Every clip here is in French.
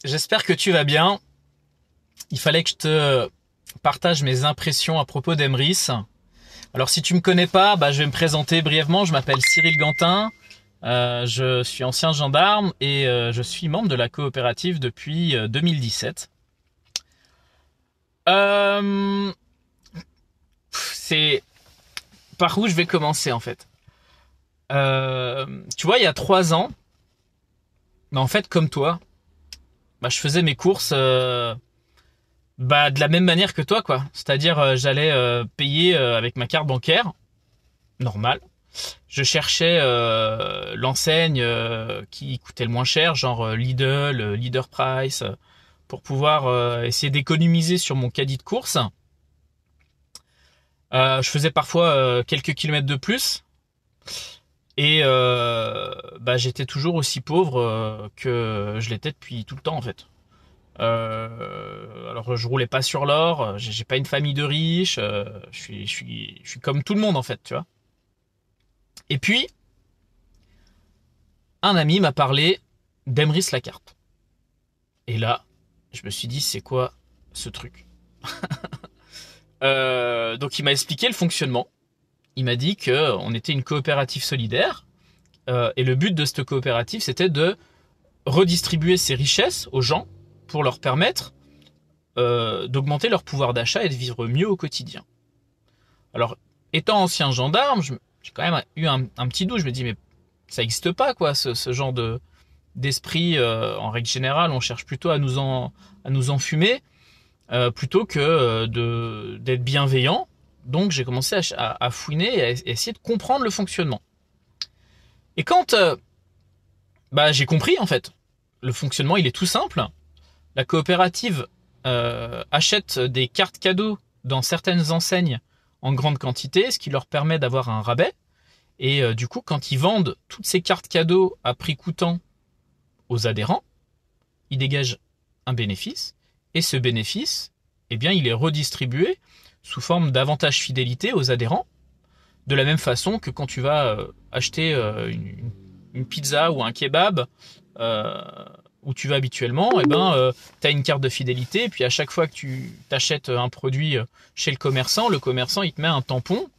J'espère que tu vas bien. Il fallait que je te partage mes impressions à propos d'Emrys. Alors si tu me connais pas, je vais me présenter brièvement. Je m'appelle Cyril Gantin. Je suis ancien gendarme et je suis membre de la coopérative depuis 2017. C'est par où je vais commencer en fait. Tu vois, il y a 3 ans, en fait comme toi, je faisais mes courses de la même manière que toi, quoi. C'est-à-dire, j'allais payer avec ma carte bancaire, normale. Je cherchais l'enseigne qui coûtait le moins cher, genre Lidl, Leader Price, pour pouvoir essayer d'économiser sur mon caddie de course. Je faisais parfois quelques kilomètres de plus. Et j'étais toujours aussi pauvre que je l'étais depuis tout le temps, en fait. Alors je roulais pas sur l'or, j'ai pas une famille de riches, je suis comme tout le monde en fait, tu vois. Et puis un ami m'a parlé d'Emrys Lacarte. Et là, je me suis dit c'est quoi ce truc. Donc il m'a expliqué le fonctionnement. Il m'a dit que on était une coopérative solidaire et le but de cette coopérative c'était de redistribuer ses richesses aux gens pour leur permettre d'augmenter leur pouvoir d'achat et de vivre mieux au quotidien. Alors, étant ancien gendarme, j'ai quand même eu un petit doute. Je me dis, mais ça n'existe pas, quoi, ce genre d'esprit. En règle générale, on cherche plutôt à nous enfumer plutôt que d'être bienveillant. Donc, j'ai commencé à fouiner et à essayer de comprendre le fonctionnement. Et quand j'ai compris, en fait, le fonctionnement, il est tout simple. La coopérative achètent des cartes cadeaux dans certaines enseignes en grande quantité, ce qui leur permet d'avoir un rabais. Et du coup, quand ils vendent toutes ces cartes cadeaux à prix coûtant aux adhérents, ils dégagent un bénéfice. Et ce bénéfice, il est redistribué sous forme d'avantage fidélité aux adhérents. De la même façon que quand tu vas acheter une pizza ou un kebab, où tu vas habituellement, tu as une carte de fidélité, et puis à chaque fois que tu t'achètes un produit chez le commerçant, il te met un tampon,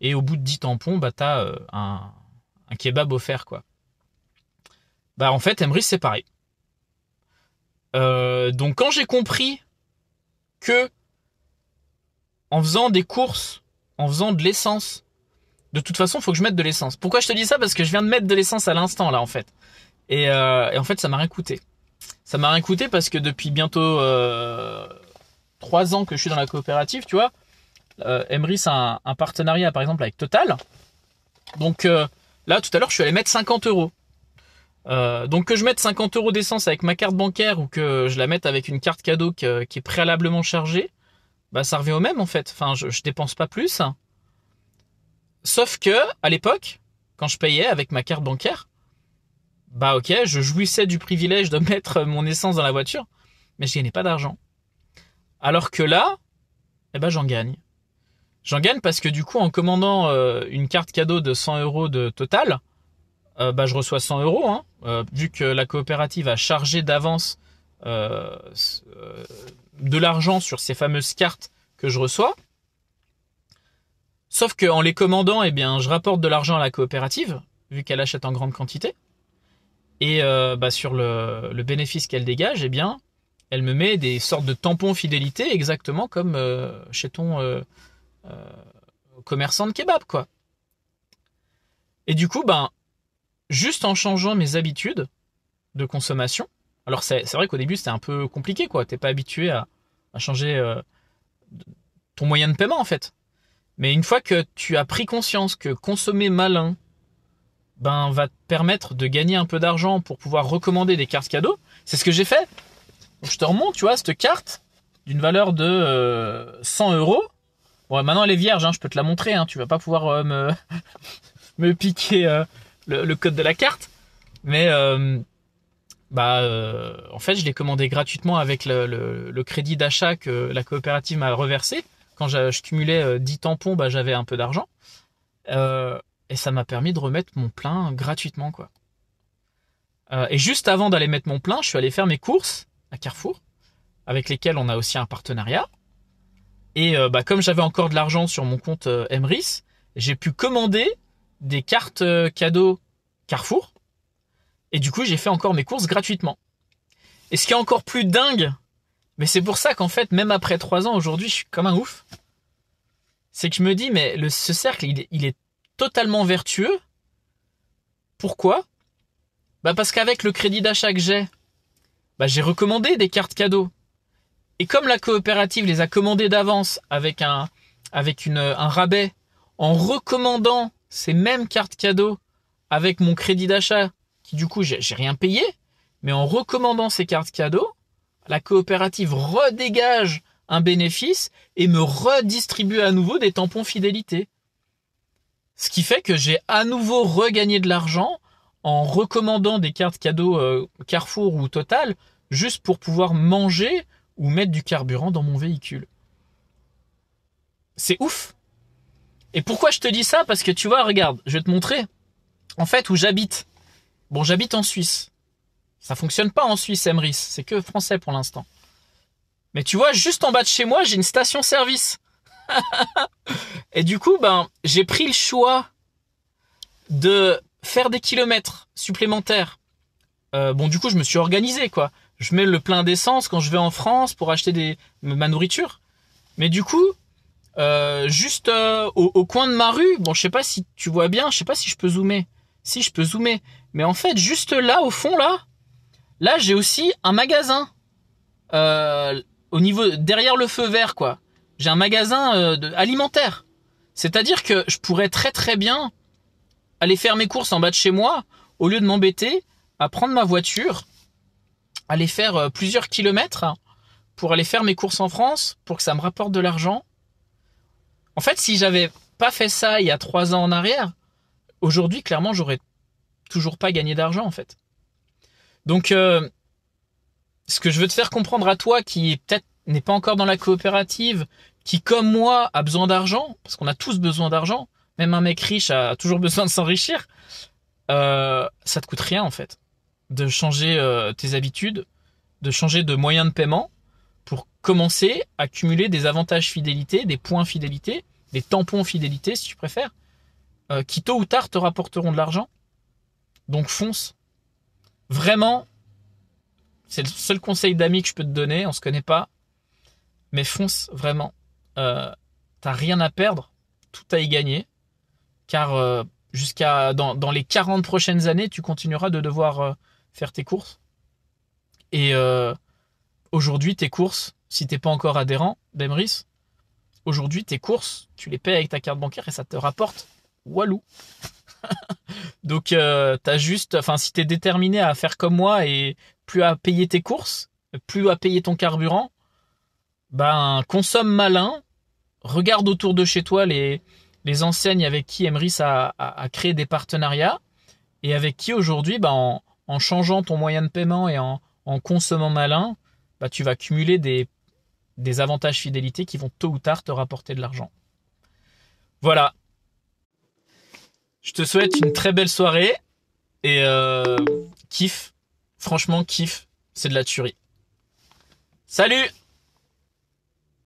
et au bout de 10 tampons, tu as un kebab offert, quoi. En fait, Emrys, c'est pareil. Donc quand j'ai compris que en faisant des courses, en faisant de l'essence, de toute façon, il faut que je mette de l'essence. Pourquoi je te dis ça? Parce que je viens de mettre de l'essence à l'instant, là, en fait. Et en fait, ça m'a rien coûté. Ça m'a rien coûté parce que depuis bientôt 3 ans que je suis dans la coopérative, tu vois, Emrys a un partenariat, par exemple, avec Total. Donc là, tout à l'heure, je suis allé mettre 50 euros. Donc que je mette 50 euros d'essence avec ma carte bancaire ou que je la mette avec une carte cadeau qui est préalablement chargée, ça revient au même, en fait. Enfin, je dépense pas plus. Sauf que, à l'époque, quand je payais avec ma carte bancaire, ok, je jouissais du privilège de mettre mon essence dans la voiture, mais je gagnais pas d'argent. Alors que là, j'en gagne. J'en gagne parce que du coup, en commandant une carte cadeau de 100 euros de Total, je reçois 100 euros, vu que la coopérative a chargé d'avance de l'argent sur ces fameuses cartes que je reçois. Sauf qu'en les commandant, je rapporte de l'argent à la coopérative, vu qu'elle achète en grande quantité. Et sur le bénéfice qu'elle dégage, elle me met des sortes de tampons fidélité, exactement comme chez ton commerçant de kebab, quoi. Et du coup, juste en changeant mes habitudes de consommation, alors c'est vrai qu'au début c'était un peu compliqué, quoi. T'es pas habitué à changer ton moyen de paiement, en fait. Mais une fois que tu as pris conscience que consommer malin va te permettre de gagner un peu d'argent pour pouvoir recommander des cartes cadeaux, c'est ce que j'ai fait. Donc je te remonte, tu vois, cette carte d'une valeur de 100 euros. Bon, maintenant elle est vierge, je peux te la montrer, tu vas pas pouvoir me piquer le code de la carte. Mais en fait, je l'ai commandé gratuitement avec le crédit d'achat que la coopérative m'a reversé. Quand je cumulais 10 tampons, j'avais un peu d'argent. Et ça m'a permis de remettre mon plein gratuitement, quoi. Et juste avant d'aller mettre mon plein, je suis allé faire mes courses à Carrefour, avec lesquels on a aussi un partenariat. Et comme j'avais encore de l'argent sur mon compte Emrys, j'ai pu commander des cartes cadeaux Carrefour. Et du coup, j'ai fait encore mes courses gratuitement. Et ce qui est encore plus dingue, mais c'est pour ça qu'en fait, même après 3 ans, aujourd'hui, je suis comme un ouf. C'est que je me dis, mais ce cercle, il est totalement vertueux. Pourquoi ? Parce qu'avec le crédit d'achat que j'ai recommandé des cartes cadeaux. Et comme la coopérative les a commandées d'avance avec un rabais, en recommandant ces mêmes cartes cadeaux avec mon crédit d'achat, qui du coup j'ai rien payé, mais en recommandant ces cartes cadeaux, la coopérative redégage un bénéfice et me redistribue à nouveau des tampons fidélité. Ce qui fait que j'ai à nouveau regagné de l'argent en recommandant des cartes cadeaux Carrefour ou Total, juste pour pouvoir manger ou mettre du carburant dans mon véhicule. C'est ouf. Et pourquoi je te dis ça ? Parce que tu vois, regarde, je vais te montrer. En fait, où j'habite. Bon, j'habite en Suisse. Ça fonctionne pas en Suisse, Emrys. C'est que français pour l'instant. Mais tu vois, juste en bas de chez moi, j'ai une station-service. Et du coup, j'ai pris le choix de faire des kilomètres supplémentaires. Du coup, je me suis organisé, quoi. Je mets le plein d'essence quand je vais en France pour acheter ma nourriture. Mais du coup, juste au coin de ma rue, je sais pas si tu vois bien, je sais pas si je peux zoomer. Si, je peux zoomer. Mais en fait, juste là, au fond, là, j'ai aussi un magasin. Au niveau, derrière le feu vert, quoi. J'ai un magasin alimentaire. C'est-à-dire que je pourrais très très bien aller faire mes courses en bas de chez moi, au lieu de m'embêter à prendre ma voiture, aller faire plusieurs kilomètres pour aller faire mes courses en France, pour que ça me rapporte de l'argent. En fait, si j'avais pas fait ça il y a 3 ans en arrière, aujourd'hui, clairement, j'aurais toujours pas gagné d'argent, en fait. Donc, ce que je veux te faire comprendre à toi, qui peut-être n'est pas encore dans la coopérative, qui, comme moi, a besoin d'argent, parce qu'on a tous besoin d'argent, même un mec riche a toujours besoin de s'enrichir, ça te coûte rien, en fait, de changer tes habitudes, de changer de moyen de paiement, pour commencer à cumuler des avantages fidélité, des points fidélité, des tampons fidélité, si tu préfères, qui tôt ou tard te rapporteront de l'argent. Donc fonce. Vraiment, c'est le seul conseil d'amis que je peux te donner, on se connaît pas, mais fonce, vraiment. T'as rien à perdre, tout à y gagner, car jusqu'à dans les 40 prochaines années, tu continueras de devoir faire tes courses. Et aujourd'hui, tes courses, si t'es pas encore adhérent d'Emrys, aujourd'hui, tes courses, tu les payes avec ta carte bancaire et ça te rapporte walou. Donc, si t'es déterminé à faire comme moi et plus à payer tes courses, plus à payer ton carburant, consomme malin, regarde autour de chez toi les enseignes avec qui Emrys a créé des partenariats et avec qui aujourd'hui, en changeant ton moyen de paiement et en consommant malin, tu vas cumuler des avantages fidélité qui vont tôt ou tard te rapporter de l'argent. Voilà. Je te souhaite une très belle soirée et kiffe. Franchement, kiffe. C'est de la tuerie. Salut!